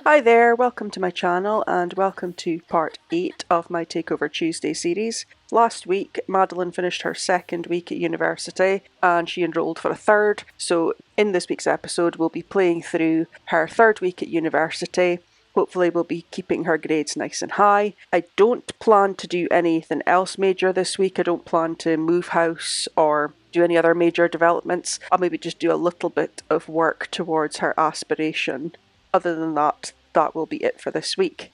Hi there, welcome to my channel and welcome to part 8 of my Takeover Tuesday series. Last week Madeline finished her second week at university and she enrolled for a third, so in this week's episode we'll be playing through her third week at university. Hopefully we'll be keeping her grades nice and high. I don't plan to do anything else major this week. I don't plan to move house or do any other major developments. I'll maybe just do a little bit of work towards her aspiration. Other than that, that will be it for this week.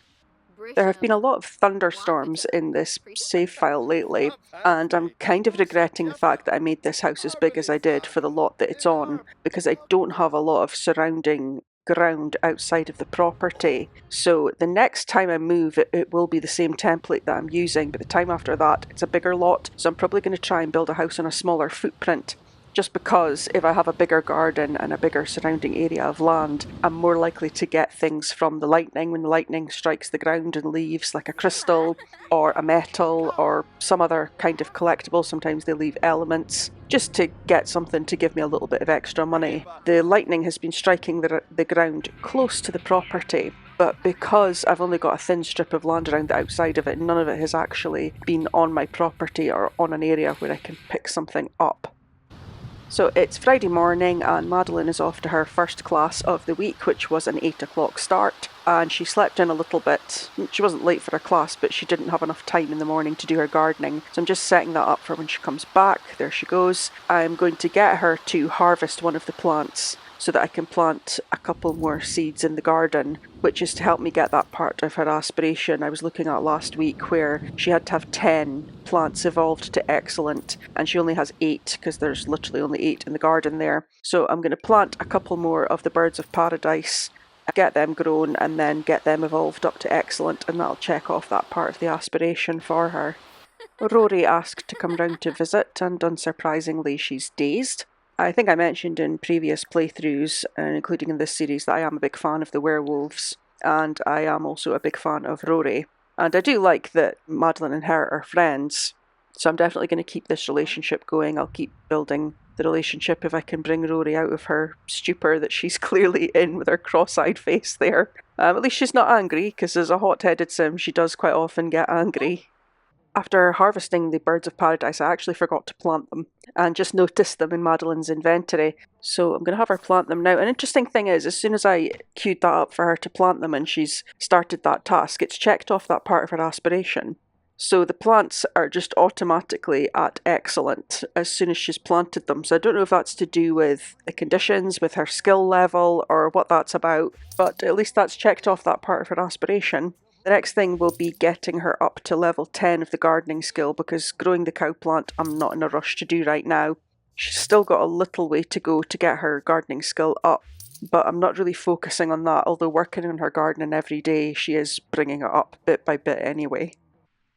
There have been a lot of thunderstorms in this save file lately, and I'm kind of regretting the fact that I made this house as big as I did for the lot that it's on, because I don't have a lot of surrounding ground outside of the property. So the next time I move, it will be the same template that I'm using, but the time after that, it's a bigger lot, so I'm probably going to try and build a house on a smaller footprint. Just because if I have a bigger garden and a bigger surrounding area of land, I'm more likely to get things from the lightning when the lightning strikes the ground and leaves like a crystal or a metal or some other kind of collectible. Sometimes they leave elements just to get something to give me a little bit of extra money. The lightning has been striking the ground close to the property, but because I've only got a thin strip of land around the outside of it, none of it has actually been on my property or on an area where I can pick something up. So it's Friday morning and Madeline is off to her first class of the week, which was an 8 o'clock start, and she slept in a little bit. She wasn't late for her class, but she didn't have enough time in the morning to do her gardening, so I'm just setting that up for when she comes back. There she goes. I'm going to get her to harvest one of the plants so that I can plant a couple more seeds in the garden, which is to help me get that part of her aspiration I was looking at last week, where she had to have 10 plants evolved to excellent, and she only has 8 because there's literally only 8 in the garden there. So I'm going to plant a couple more of the birds of paradise, get them grown, and then get them evolved up to excellent, and that'll check off that part of the aspiration for her. Rory asked to come round to visit, and unsurprisingly she's dazed. I think I mentioned in previous playthroughs, including in this series, that I am a big fan of the werewolves, and I am also a big fan of Rory. And I do like that Madeline and her are friends, so I'm definitely going to keep this relationship going. I'll keep building the relationship if I can bring Rory out of her stupor that she's clearly in with her cross-eyed face there. At least she's not angry, because as a hot-headed sim, she does quite often get angry. After harvesting the birds of paradise, I actually forgot to plant them and just noticed them in Madeline's inventory. So I'm going to have her plant them now. An interesting thing is, as soon as I queued that up for her to plant them and she's started that task, it's checked off that part of her aspiration. So the plants are just automatically at excellent as soon as she's planted them. So I don't know if that's to do with the conditions, with her skill level, or what that's about, but at least that's checked off that part of her aspiration. The next thing will be getting her up to level 10 of the gardening skill, because growing the cow plant I'm not in a rush to do right now. She's still got a little way to go to get her gardening skill up, but I'm not really focusing on that, although working on her gardening every day she is bringing it up bit by bit anyway.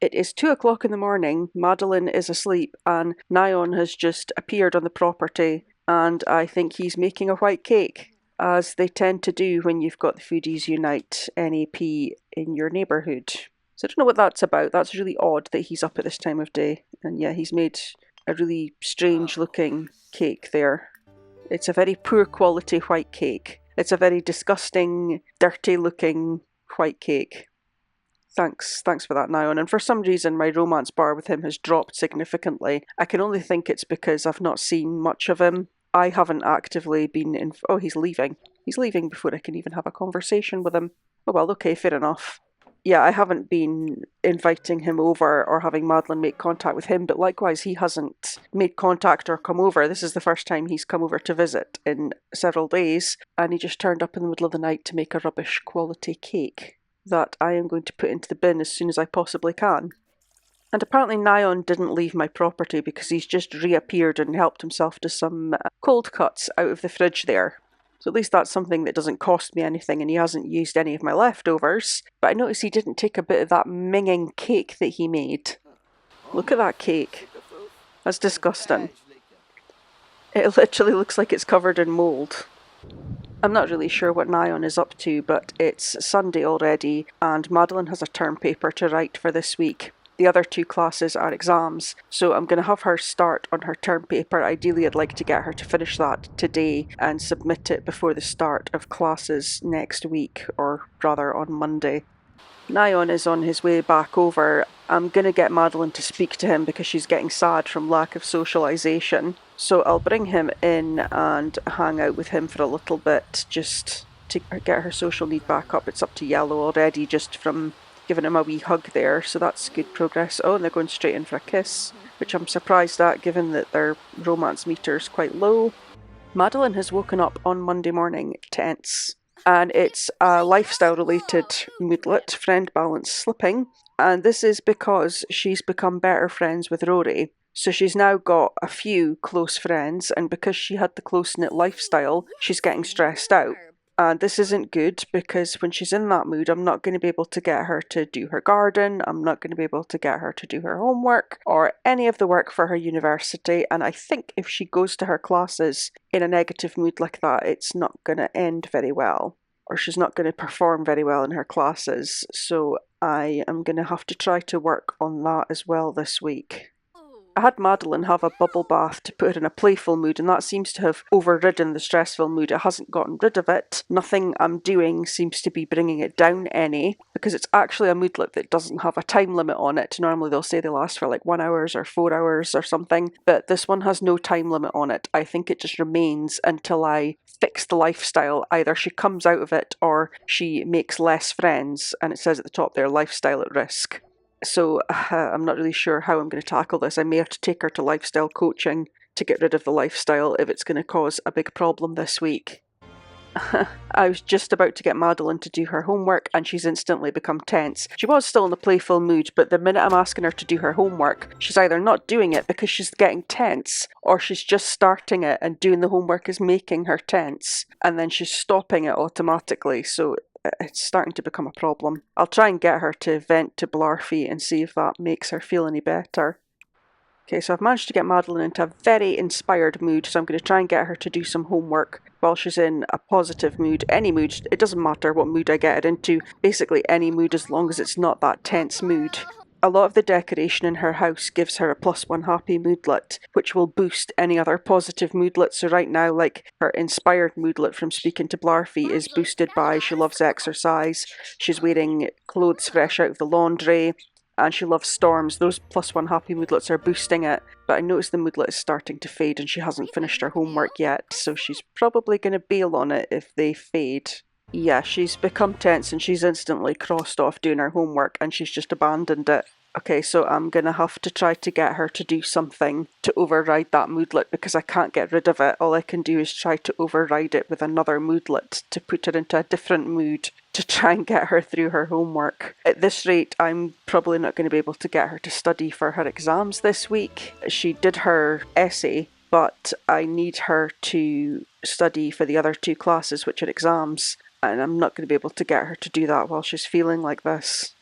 It is 2 o'clock in the morning, Madeline is asleep, and Nyon has just appeared on the property, and I think he's making a white cake, as they tend to do when you've got the Foodies Unite NAP in your neighbourhood. So I don't know what that's about. That's really odd that he's up at this time of day. And yeah, he's made a really strange looking cake there. It's a very poor quality white cake. It's a very disgusting, dirty looking white cake. Thanks for that, Nyon. And for some reason my romance bar with him has dropped significantly. I can only think it's because I've not seen much of him. I haven't actively been in... Oh, he's leaving. He's leaving before I can even have a conversation with him. Oh well, okay, fair enough. Yeah, I haven't been inviting him over or having Madeline make contact with him, but likewise he hasn't made contact or come over. This is the first time he's come over to visit in several days, and he just turned up in the middle of the night to make a rubbish quality cake that I am going to put into the bin as soon as I possibly can. And apparently Nyon didn't leave my property because he's just reappeared and helped himself to some cold cuts out of the fridge there. So at least that's something that doesn't cost me anything, and he hasn't used any of my leftovers. But I noticed he didn't take a bit of that minging cake that he made. Look at that cake. That's disgusting. It literally looks like it's covered in mould. I'm not really sure what Nyon is up to, but it's Sunday already, and Madeline has a term paper to write for this week. The other 2 classes are exams, so I'm going to have her start on her term paper. Ideally, I'd like to get her to finish that today and submit it before the start of classes next week, or rather on Monday. Nyon is on his way back over. I'm going to get Madeline to speak to him because she's getting sad from lack of socialisation. So I'll bring him in and hang out with him for a little bit just to get her social need back up. It's up to yellow already just from giving him a wee hug there, so that's good progress. Oh, and they're going straight in for a kiss, which I'm surprised at given that their romance meter's quite low. Madeline has woken up on Monday morning tense, and it's a lifestyle-related moodlet, friend balance slipping, and this is because she's become better friends with Rory. So she's now got a few close friends, and because she had the close-knit lifestyle, she's getting stressed out. And this isn't good because when she's in that mood, I'm not going to be able to get her to do her garden, I'm not going to be able to get her to do her homework or any of the work for her university. And I think if she goes to her classes in a negative mood like that, it's not going to end very well, or she's not going to perform very well in her classes. So I am going to have to try to work on that as well this week. I had Madeline have a bubble bath to put her in a playful mood, and that seems to have overridden the stressful mood. It hasn't gotten rid of it. Nothing I'm doing seems to be bringing it down any, because it's actually a moodlet that doesn't have a time limit on it. Normally they'll say they last for like 1 hour or 4 hours or something, but this one has no time limit on it. I think it just remains until I fix the lifestyle. Either she comes out of it or she makes less friends, and it says at the top there, lifestyle at risk. So I'm not really sure how I'm going to tackle this. I may have to take her to lifestyle coaching to get rid of the lifestyle if it's going to cause a big problem this week. I was just about to get Madeline to do her homework and she's instantly become tense. She was still in a playful mood, but the minute I'm asking her to do her homework, she's either not doing it because she's getting tense, or she's just starting it and doing the homework is making her tense, and then she's stopping it automatically. So it's starting to become a problem. I'll try and get her to vent to Blarfy and see if that makes her feel any better. Okay, so I've managed to get Madeline into a very inspired mood, so I'm going to try and get her to do some homework while she's in a positive mood. Any mood, it doesn't matter what mood I get her into, basically any mood as long as it's not that tense mood. A lot of the decoration in her house gives her a +1 happy moodlet, which will boost any other positive moodlet. So right now, like, her inspired moodlet from speaking to Blarfy is boosted by she loves exercise, she's wearing clothes fresh out of the laundry, and she loves storms. Those +1 happy moodlets are boosting it, but I notice the moodlet is starting to fade and she hasn't finished her homework yet, so she's probably going to bail on it if they fade. Yeah, she's become tense and she's instantly crossed off doing her homework and she's just abandoned it. Okay, so I'm going to have to try to get her to do something to override that moodlet because I can't get rid of it. All I can do is try to override it with another moodlet to put her into a different mood to try and get her through her homework. At this rate, I'm probably not going to be able to get her to study for her exams this week. She did her essay, but I need her to study for the other 2 classes, which are exams, and I'm not going to be able to get her to do that while she's feeling like this.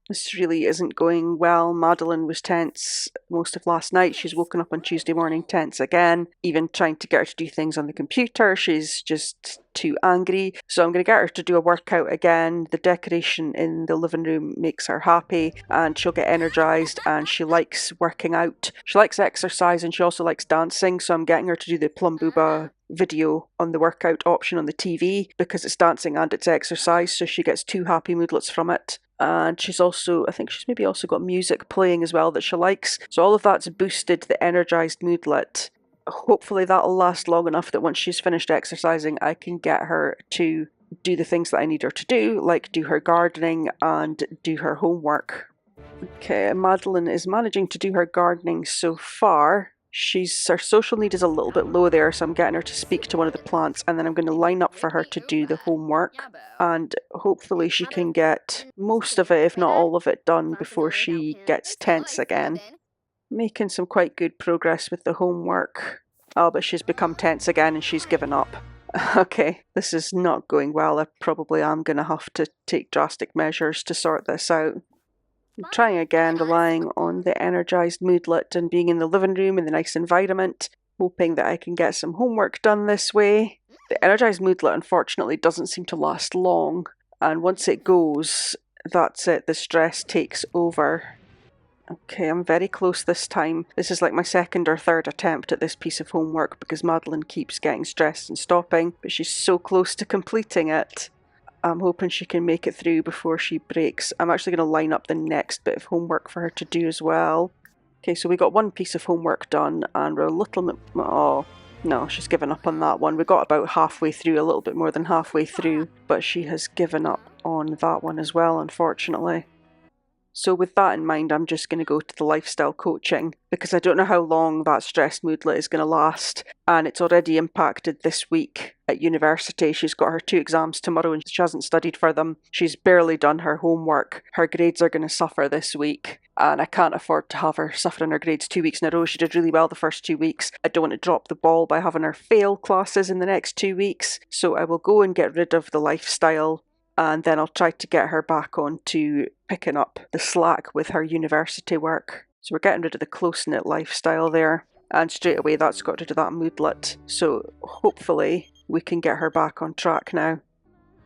This really isn't going well. Madeline was tense most of last night. She's woken up on Tuesday morning tense again. Even trying to get her to do things on the computer, she's just too angry. So I'm going to get her to do a workout again. The decoration in the living room makes her happy and she'll get energised, and she likes working out. She likes exercise and she also likes dancing, so I'm getting her to do the Plum Booba video on the workout option on the TV because it's dancing and it's exercise, so she gets 2 happy moodlets from it. And she's also, I think she's maybe also got music playing as well that she likes. So all of that's boosted the energised moodlet. Hopefully that'll last long enough that once she's finished exercising, I can get her to do the things that I need her to do, like do her gardening and do her homework. Okay, Madeline is managing to do her gardening so far. Her social need is a little bit low there, so I'm getting her to speak to one of the plants, and then I'm going to line up for her to do the homework, and hopefully she can get most of it, if not all of it, done before she gets tense again. Making some quite good progress with the homework. Oh, but she's become tense again and she's given up. Okay, this is not going well. I probably am going to have to take drastic measures to sort this out. I'm trying again, relying on the energised moodlet and being in the living room in the nice environment, hoping that I can get some homework done this way. The energised moodlet unfortunately doesn't seem to last long, and once it goes, that's it, the stress takes over. Okay, I'm very close this time. This is like my second or third attempt at this piece of homework because Madeline keeps getting stressed and stopping, but she's so close to completing it. I'm hoping she can make it through before she breaks. I'm actually going to line up the next bit of homework for her to do as well. Okay, so we got one piece of homework done and we're a little bit... Oh, no, she's given up on that one. We got about halfway through, a little bit more than halfway through, but she has given up on that one as well, unfortunately. So with that in mind, I'm just going to go to the lifestyle coaching because I don't know how long that stress moodlet is going to last, and it's already impacted this week at university. She's got her 2 exams tomorrow and she hasn't studied for them. She's barely done her homework. Her grades are going to suffer this week, and I can't afford to have her suffering her grades 2 weeks in a row. She did really well the first 2 weeks. I don't want to drop the ball by having her fail classes in the next 2 weeks, so I will go and get rid of the lifestyle, and then I'll try to get her back onto picking up the slack with her university work. So we're getting rid of the close-knit lifestyle there, and straight away that's got rid of that moodlet. So hopefully we can get her back on track now.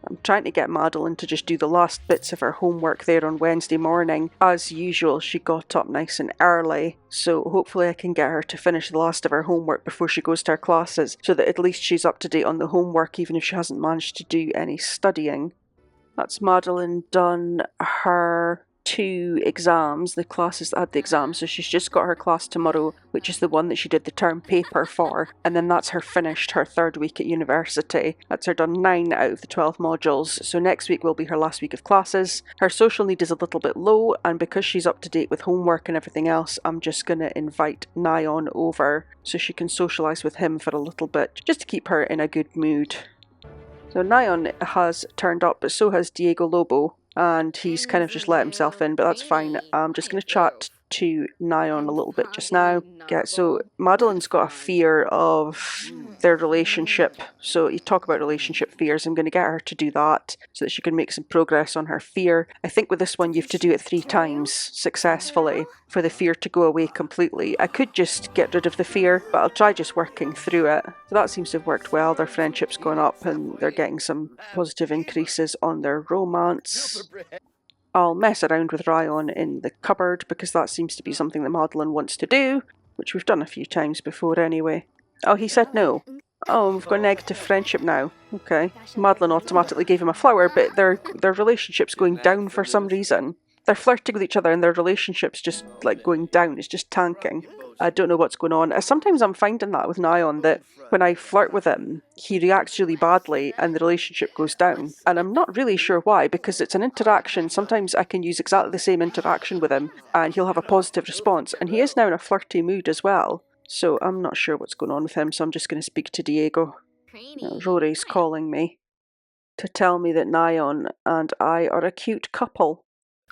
I'm trying to get Madeline to just do the last bits of her homework there on Wednesday morning. As usual, she got up nice and early, so hopefully I can get her to finish the last of her homework before she goes to her classes, so that at least she's up to date on the homework even if she hasn't managed to do any studying. That's Madeline done her 2 exams, the classes that had the exams, so she's just got her class tomorrow, which is the one that she did the term paper for, and then that's her finished, her 3rd week at university. That's her done 9 out of the 12 modules, so next week will be her last week of classes. Her social need is a little bit low, and because she's up to date with homework and everything else, I'm just going to invite Nyon over so she can socialise with him for a little bit, just to keep her in a good mood. So Nyon has turned up, but so has Diego Lobo, and he's kind of just let himself in, but that's fine. I'm just going to chat to Nyon a little bit just now. So Madeline's got a fear of their relationship, so you talk about relationship fears. I'm going to get her to do that so that she can make some progress on her fear. I think with this one you have to do it 3 times successfully for the fear to go away completely. I could just get rid of the fear, but I'll try just working through it. So that seems to have worked well. Their friendship's going up and they're getting some positive increases on their romance. I'll mess around with Ryan in the cupboard because that seems to be something that Madeline wants to do, which we've done a few times before anyway. Oh, he said no. Oh, we've got negative friendship now. Okay. Madeline automatically gave him a flower, but their relationship's going down for some reason. They're flirting with each other and their relationship's just like going down. It's just tanking. I don't know what's going on. Sometimes I'm finding that with Nyon, that when I flirt with him, he reacts really badly and the relationship goes down. And I'm not really sure why, because it's an interaction. Sometimes I can use exactly the same interaction with him and he'll have a positive response. And he is now in a flirty mood as well. So I'm not sure what's going on with him, so I'm just going to speak to Diego. Rory's calling me to tell me that Nyon and I are a cute couple.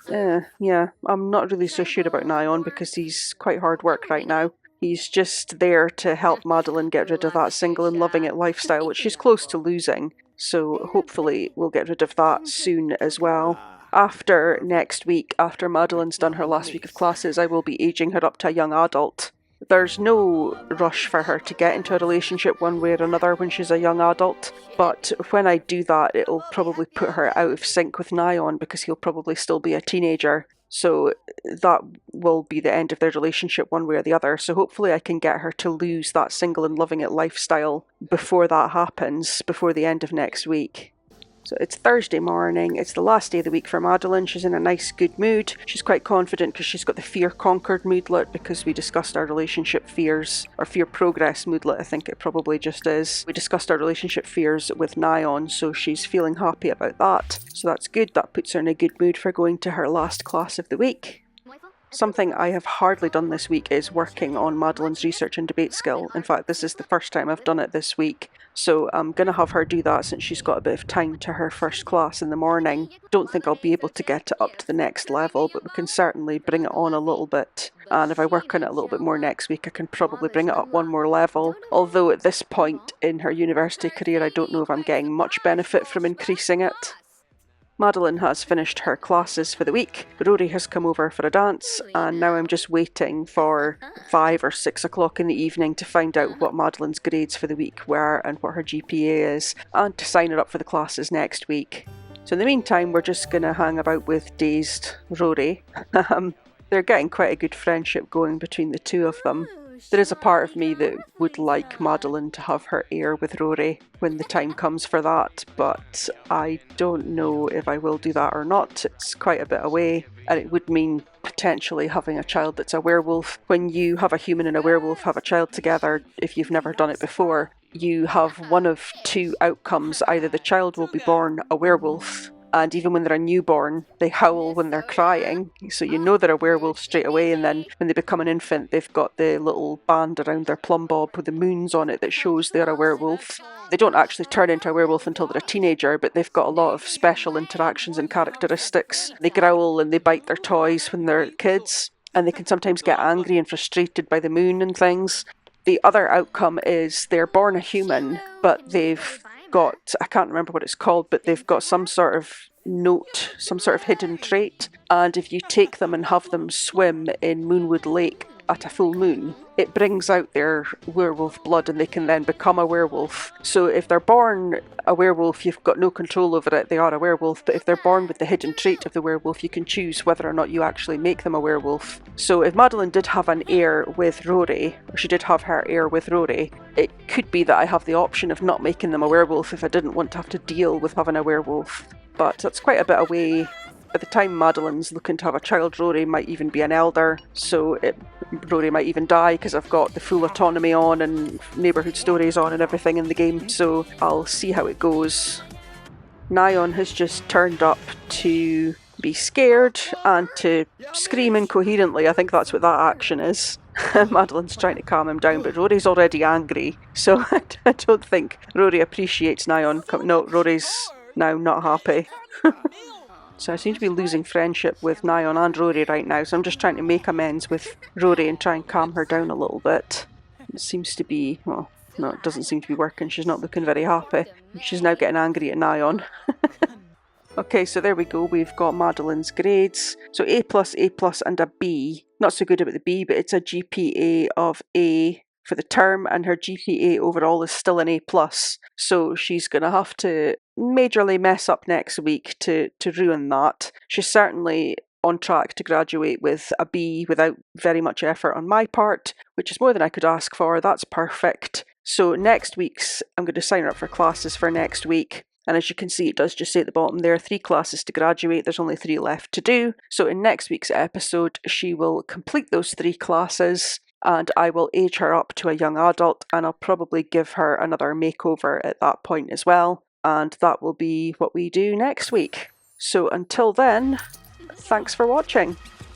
Yeah, I'm not really so sure about Nyon because he's quite hard work right now. He's just there to help Madeline get rid of that single and loving it lifestyle, which she's close to losing. So hopefully we'll get rid of that soon as well. After next week, after Madeline's done her last week of classes, I will be aging her up to a young adult. There's no rush for her to get into a relationship one way or another when she's a young adult, but when I do that, it'll probably put her out of sync with Nyon because he'll probably still be a teenager. So that will be the end of their relationship one way or the other. So hopefully I can get her to lose that single and loving it lifestyle before that happens, before the end of next week. So it's Thursday morning, it's the last day of the week for Madeline. She's in a nice good mood. She's quite confident because she's got the fear conquered moodlet because we discussed our relationship fears, or fear progress moodlet I think it probably just is. We discussed our relationship fears with Nyon, so she's feeling happy about that. So that's good, that puts her in a good mood for going to her last class of the week. Something I have hardly done this week is working on Madeline's research and debate skill. In fact, this is the first time I've done it this week. So I'm going to have her do that since she's got a bit of time to her first class in the morning. Don't think I'll be able to get it up to the next level, but we can certainly bring it on a little bit. And if I work on it a little bit more next week, I can probably bring it up one more level. Although at this point in her university career, I don't know if I'm getting much benefit from increasing it. Madeline has finished her classes for the week. Rory has come over for a dance, and now I'm just waiting for 5 or 6 o'clock in the evening to find out what Madeline's grades for the week were and what her GPA is, and to sign her up for the classes next week. So in the meantime, we're just going to hang about with dazed Rory. they're getting quite a good friendship going between the two of them. There is a part of me that would like Madeline to have her heir with Rory when the time comes for that, but I don't know if I will do that or not. It's quite a bit away, and it would mean potentially having a child that's a werewolf. When you have a human and a werewolf have a child together, if you've never done it before, you have one of two outcomes. Either the child will be born a werewolf, and even when they're a newborn, they howl when they're crying, so you know they're a werewolf straight away, and then when they become an infant, they've got the little band around their plumb bob with the moons on it that shows they're a werewolf. They don't actually turn into a werewolf until they're a teenager, but they've got a lot of special interactions and characteristics. They growl and they bite their toys when they're kids, and they can sometimes get angry and frustrated by the moon and things. The other outcome is they're born a human, but they've got, I can't remember what it's called, but they've got some sort of note, some sort of hidden trait, and if you take them and have them swim in Moonwood Lake at a full moon, it brings out their werewolf blood and they can then become a werewolf. So if they're born a werewolf, you've got no control over it, they are a werewolf, but if they're born with the hidden trait of the werewolf, you can choose whether or not you actually make them a werewolf. So if Madeline did have an heir with Rory, or she did have her heir with Rory, it could be that I have the option of not making them a werewolf if I didn't want to have to deal with having a werewolf. But that's quite a bit away. By the time Madeline's looking to have a child, Rory might even be an elder, so Rory might even die because I've got the full autonomy on and neighbourhood stories on and everything in the game, so I'll see how it goes. Nyan has just turned up to be scared and to scream incoherently. I think that's what that action is. Madeline's trying to calm him down, but Rory's already angry, so I don't think Rory appreciates Nyan. No, Rory's now not happy. So I seem to be losing friendship with Nyan and Rory right now, so I'm just trying to make amends with Rory and try and calm her down a little bit. It seems to be, well, no, it doesn't seem to be working. She's not looking very happy. She's now getting angry at Nyan. Okay, so there we go. We've got Madeline's grades. So A+, A+, and a B. Not so good about the B, but it's a GPA of A for the term, and her GPA overall is still an A+. So she's going to have to majorly mess up next week to ruin that. She's certainly on track to graduate with a B without very much effort on my part, which is more than I could ask for. That's perfect. So next week's, I'm going to sign her up for classes for next week. And as you can see, it does just say at the bottom, there are 3 classes to graduate. There's only 3 left to do. So in next week's episode, she will complete those 3 classes, and I will age her up to a young adult, and I'll probably give her another makeover at that point as well. And that will be what we do next week. So until then, thanks for watching.